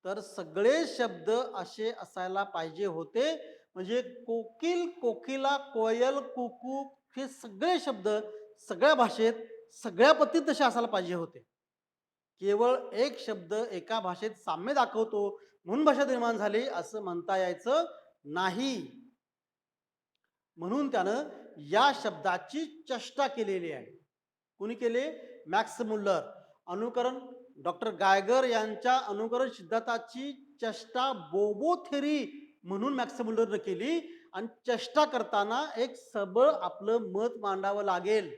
तर सगळे शब्द असे असायला पाहिजे होते. म्हणजे कोकिल, कोकिला, कोयल, कुकू हे सगळे शब्द सगळ्या भाषेत सगळ्या पद्धतीत तसे असायला पाहिजे होते. केवळ एक शब्द एका भाषेत साम्य दाखवतो म्हणून भाषा निर्माण झाली असं म्हणता यायचं नाही. म्हणून त्यानं या शब्दाची चेष्टा केलेली आहे. कोणी केले? Max Muller. अनुकरण डॉक्टर गायगर यांच्या अनुकरण सिद्धांताची चेष्टा बोबो थेरी म्हणून मॅक्स मुल्लरनं केली आणि चेष्टा करताना एक सबळ आपलं मत मांडावं लागेल.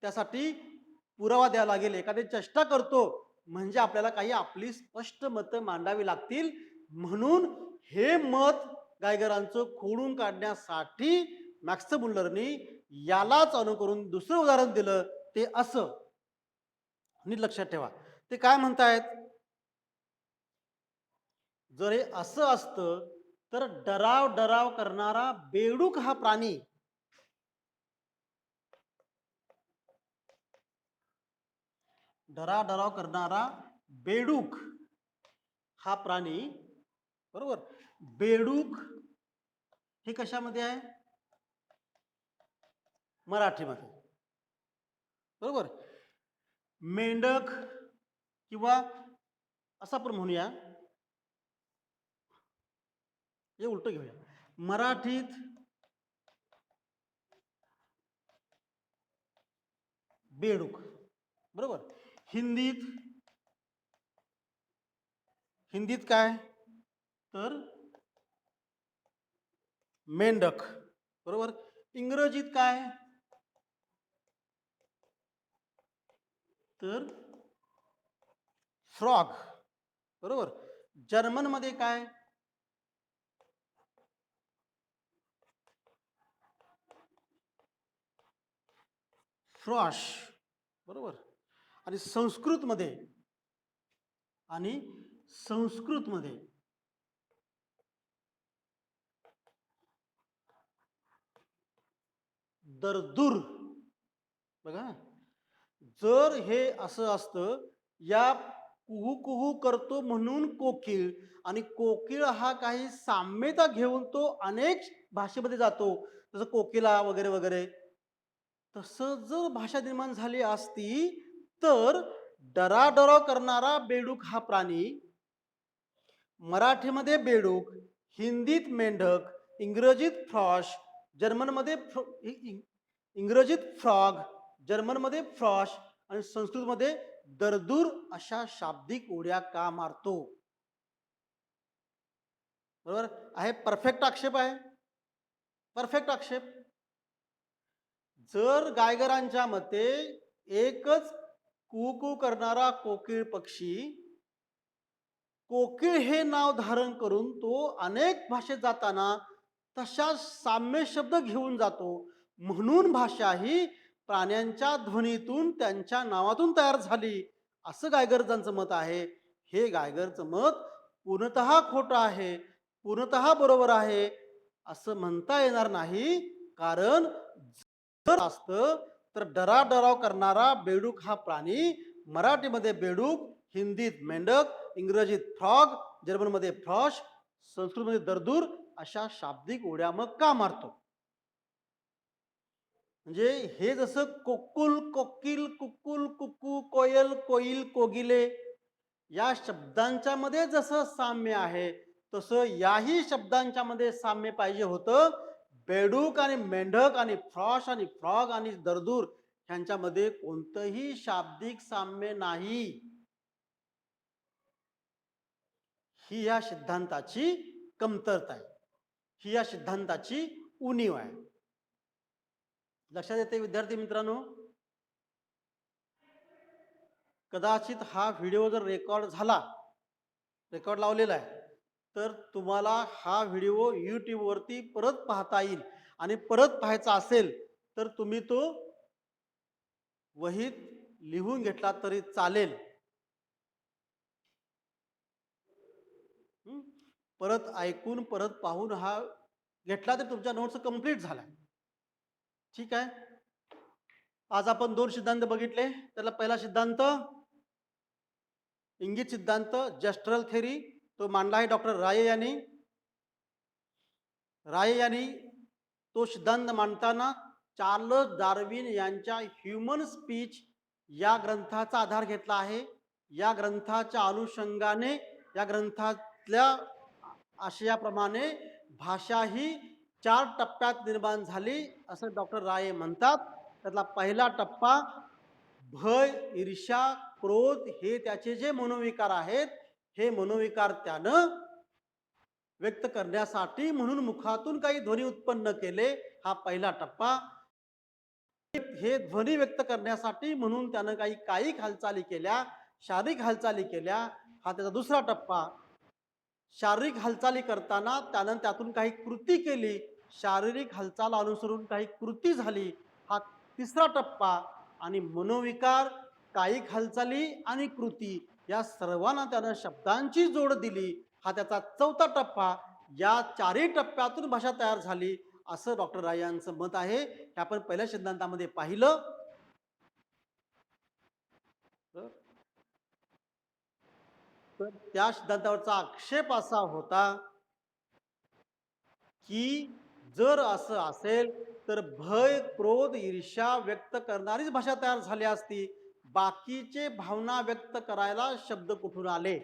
त्यासाठी पुरावा द्यावा लागेल. एखादी चेष्टा करतो म्हणजे आपल्याला काही आपली स्पष्ट मतं मांडावी लागतील. म्हणून हे मत गायगरांचं खोडून काढण्यासाठी मॅक्स मुल्लरनी यालाच अनुकरून दुसरं उदाहरण दिलं, ते असं. नीट लक्षात ठेवा. ते काय म्हणतायत? जर हे असं असतं तर डराव डराव करणारा बेडूक हा प्राणी डराव करणारा बेडूक हा प्राणी, बरोबर, बेडूक हे कशामध्ये आहे? मराठीमध्ये, बरोबर. मेंढक किंवा असं आपण म्हणूया, हे उलट घेऊया. मराठीत बेडूक, बरोबर. हिंदीत काय? तर मेंढक, बरोबर. इंग्रजीत काय? तर फ्रॉग, बरोबर. जर्मन मध्ये काय? फ्रॉश, बरोबर. आणि संस्कृत मध्ये दरदूर. बघा, जर हे असं असतं, या कुहू कुहू करतो म्हणून कोकिळ, आणि कोकिळ हा काही साम्यता घेऊन तो अनेक भाषेमध्ये जातो, जसं कोकिला वगैरे वगैरे, तसं जर भाषा निर्माण झाली असती तर डराडराव करणारा बेडूक हा प्राणी मराठीमध्ये बेडूक, हिंदीत मेंढक, इंग्रजीत फ्रॉश, जर्मनमध्ये इंग्रजीत फ्रॉग, जर्मनमध्ये फ्रॉश आणि संस्कृतमध्ये दरदूर अशा शाब्दिक उड्या का मारतो? बरोबर आहे. परफेक्ट आक्षेप आहे, परफेक्ट आक्षेप. जर गायगरांच्या मते एकच कुकू करणारा कोकिळ पक्षी, कोकिळ हे नाव धारण करून तो अनेक भाषेत जाताना तशा साम्य शब्द घेऊन जातो, म्हणून भाषा ही प्राण्यांच्या ध्वनीतून त्यांच्या नावातून तयार झाली, असं गायगरांचं मत आहे. हे गायगरचं मत पूर्णतः खोटं आहे, पूर्णतः बरोबर आहे असं म्हणता येणार नाही. कारण जर असतं तर डराव करणारा बेडूक हा प्राणी मराठीमध्ये बेडूक, हिंदीत मेंढक, इंग्रजीत फ्रॉग, जर्मनमध्ये फ्रॉश, संस्कृतमध्ये दरदूर अशा शाब्दिक उड्या मग का मारतो? म्हणजे हे जसं कोकुल, कोकिल, कुकुल, कुकू, कोयल, कोईल, कोगिले या शब्दांच्या मध्ये जसं साम्य आहे, तसं याही शब्दांच्या मध्ये साम्य पाहिजे होतं. बेडूक आणि मेंढक आणि फ्रॉश आणि फ्रॉग आणि दरदूर ह्यांच्यामध्ये कोणतंही शाब्दिक साम्य नाही. ही या सिद्धांताची कमतरता आहे. ही या सिद्धांताची उणीव आहे. लक्षात येते विद्यार्थी मित्रांनो? कदाचित हा व्हिडिओ जर रेकॉर्ड लावलेला आहे, तर तुम्हाला हा व्हिडिओ यूट्यूबवरती परत पाहता येईल आणि परत पाहायचा असेल तर तुम्ही तो वहीत लिहून घेतला तरी चालेल. परत ऐकून परत पाहून हा घेतला तर तुमच्या नोट्स कंप्लीट झाला. ठीक आहे. आज आपण 2 सिद्धांत बघितले. त्याला पहिला सिद्धांत इंगित सिद्धांत, जस्ट्रल थेरी, तो मांडला आहे डॉक्टर राये यांनी तो सिद्धांत मांडताना चार्लस डार्विन यांच्या ह्युमन स्पीच या ग्रंथाचा आधार घेतला आहे. या ग्रंथाच्या अनुषंगाने या ग्रंथातल्या आशयाप्रमाणे भाषा ही 4 टप्प्यात निर्माण झाली असं डॉक्टर राये म्हणतात. त्यातला पहिला टप्पा भय, ईर्ष्या, क्रोध हे त्याचे जे मनोविकार आहेत, हे मनोविकार त्यानं व्यक्त करण्यासाठी म्हणून मुखातून काही ध्वनी उत्पन्न केले, हा पहिला टप्पा. हे ध्वनी व्यक्त करण्यासाठी म्हणून त्यानं काही कायिक हालचाली केल्या, शारीरिक हालचाली केल्या, हा त्याचा दुसरा टप्पा. शारीरिक हालचाली करताना त्यानं त्यातून काही कृती केली, शारीरिक हालचाल अनुसरून काही कृती झाली, हा तिसरा टप्पा. आणि मनोविकार, कायिक हालचाली आणि कृती या सर्वांना त्यानं शब्दांची जोड दिली, हा त्याचा चौथा टप्पा. या 4ही टप्प्यातून भाषा तयार झाली असं डॉक्टर राय यांचं मत आहे. हे आपण पहिल्या सिद्धांतामध्ये पाहिलं. तर त्या सिद्धांतावरचा आक्षेप असा होता की जर असं असेल तर भय, क्रोध, ईर्ष्या व्यक्त करणारीच भाषा तयार झाली असती, बाकीचे भावना व्यक्त करायला शब्द कुठून आले?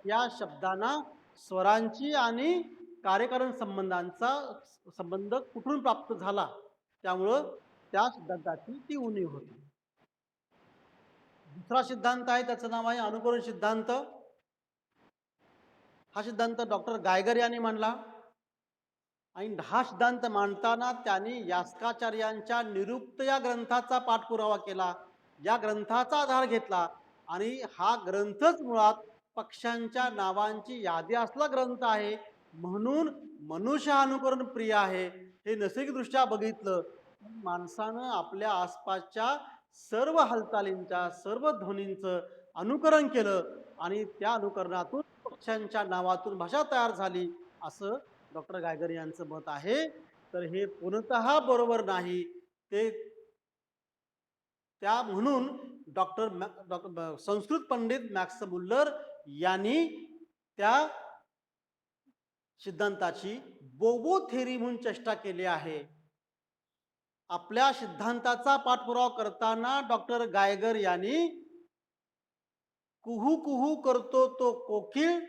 या शब्दांना स्वरांची आणि कार्यकारण संबंधांचा संबंध कुठून प्राप्त झाला? त्यामुळं त्या सिद्धांताची ती उणीव होती. दुसरा सिद्धांत आहे, त्याचं नाव आहे अनुकरण सिद्धांत. हा सिद्धांत डॉक्टर गायगर यांनी मांडला आणि हा सिद्धांत मांडताना त्यांनी यास्काचार्यांच्या निरुक्त या ग्रंथाचा पाठपुरावा केला, या ग्रंथाचा आधार घेतला आणि हा ग्रंथच मुळात पक्ष्यांच्या नावांची यादी असला ग्रंथ आहे, म्हणून मनुष्य अनुकरण प्रिय आहे. हे नैसर्गिकदृष्ट्या बघितलं, माणसानं आपल्या आसपासच्या सर्व हालचालींच्या, सर्व ध्वनींचं अनुकरण केलं आणि त्या अनुकरणातून पक्ष्यांच्या नावातून भाषा तयार झाली असं डॉक्टर गायगर यांचं मत आहे. तर हे पूर्णतः बरोबर नाही. ते त्या म्हणून doctor Sanskrit Pandit max Muller यांनी त्या सिद्धांताची बोबो थेरी म्हणून चेष्टा केली आहे. आपल्या सिद्धांताचा पाठपुरावा करताना डॉक्टर गायगर यांनी कुहू कुहू करतो तो कोकिळ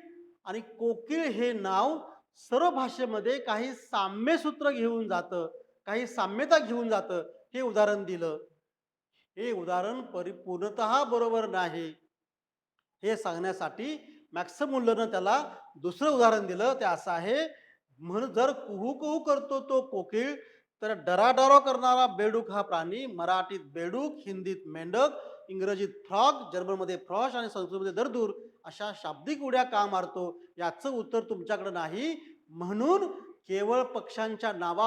आणि कोकिळ हे नाव सर्व भाषेमध्ये काही साम्यसूत्र घेऊन जातं, काही साम्यता घेऊन जातं, हे उदाहरण दिलं. हे उदाहरण पूर्णतः बरोबर नाही. हे सांगण्यासाठी मॅक्स मुल्लरनं त्याला दुसरं उदाहरण दिलं. ते असं आहे, म्हणून जर कुहू कुहू करतो तो कोकिळ, तर डराडरा करणारा बेडूक हा प्राणी, मराठीत बेडूक, हिंदीत मेंढक, इंग्रजीत फ्रॉग, जर्मनमध्ये फ्रॉश आणि संस्कृतमध्ये दरदूर अशा शाब्दिक उड्या का मारतो? याचं उत्तर तुमच्याकडे नाही, म्हणून केवळ पक्ष्यांच्या नावात